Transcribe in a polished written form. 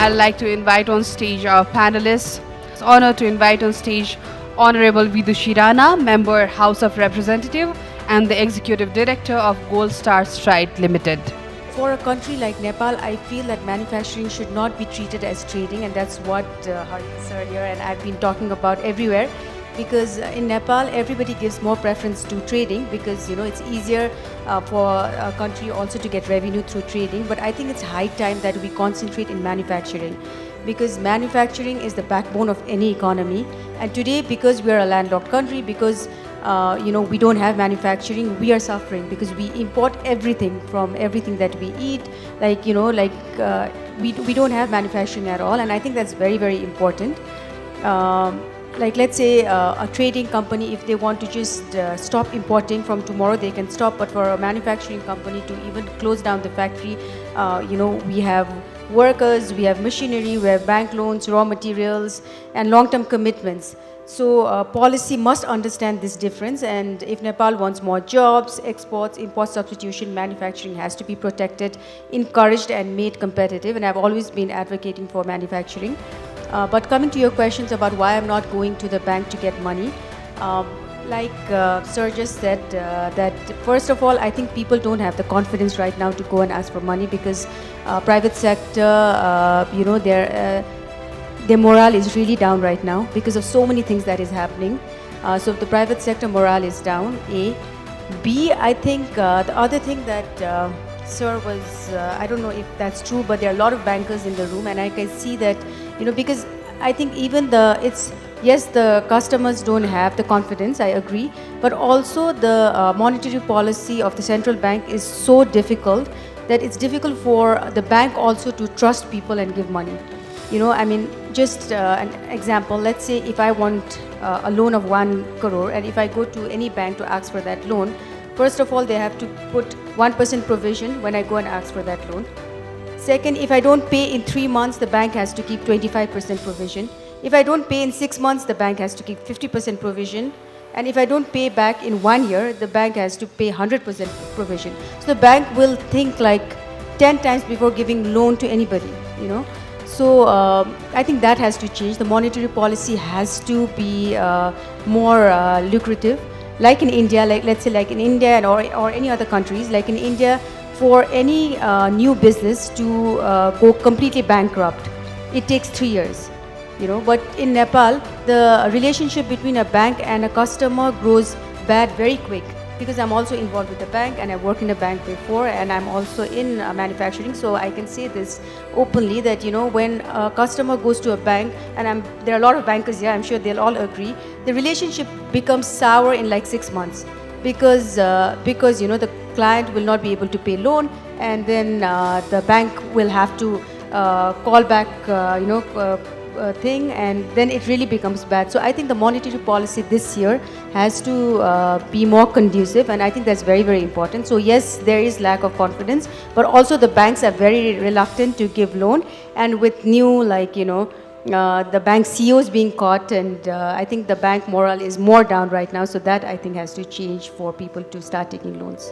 I'd like to invite on stage our panelists. It's an honor to invite on stage Honorable Vidushi Rana, Member House of Representative and the Executive Director of Goldstar Stride Limited. For a country like Nepal, I feel that manufacturing should not be treated as trading, and that's what Harit sir here and I've been talking about everywhere. Because in Nepal, everybody gives more preference to trading because it's easier for a country also to get revenue through trading. But I think it's high time that we concentrate in manufacturing, because manufacturing is the backbone of any economy. And today, because we are a landlocked country, because we don't have manufacturing, we are suffering because we import everything from everything that we eat. We don't have manufacturing at all, and I think that's very, very important. Like let's say a trading company, if they want to just stop importing from tomorrow, they can stop. But for a manufacturing company to even close down the factory, we have workers, we have machinery, we have bank loans, raw materials, and long-term commitments. So policy must understand this difference, and if Nepal wants more jobs, exports, import substitution, manufacturing has to be protected, encouraged, and made competitive. And I've always been advocating for manufacturing. But coming to your questions about why I'm not going to the bank to get money, Sir just said, that first of all, I think people don't have the confidence right now to go and ask for money because private sector, their morale is really down right now because of so many things that is happening. So the private sector morale is down, A. B, I think the other thing that Sir was, I don't know if that's true, but there are a lot of bankers in the room, and I can see that, because I think even yes, the customers don't have the confidence, I agree, but also the monetary policy of the central bank is so difficult that it's difficult for the bank also to trust people and give money. Just an example, let's say if I want a loan of 1 crore, and if I go to any bank to ask for that loan, first of all, they have to put 1% provision when I go and ask for that loan. Second, if I don't pay in 3 months, the bank has to keep 25% provision. If I don't pay in 6 months, the bank has to keep 50% provision. And if I don't pay back in 1 year, the bank has to pay 100% provision. So the bank will think like 10 times before giving loan to anybody, So I think that has to change. The monetary policy has to be more lucrative. Like in India, let's say like in India or any other countries, like in India, for any new business to go completely bankrupt, it takes 3 years. But in Nepal, the relationship between a bank and a customer grows bad very quick, because I'm also involved with the bank and I worked in a bank before, and I'm also in manufacturing, so I can say this openly that when a customer goes to a bank, and there are a lot of bankers here, I'm sure they'll all agree, the relationship becomes sour in like 6 months because the client will not be able to pay loan, and then the bank will have to call back thing, and then it really becomes bad. So I think the monetary policy this year has to be more conducive, and I think that's very, very important. So yes, there is lack of confidence, but also the banks are very reluctant to give loan, and with new the bank CEOs being caught, and I think the bank morale is more down right now, so that I think has to change for people to start taking loans.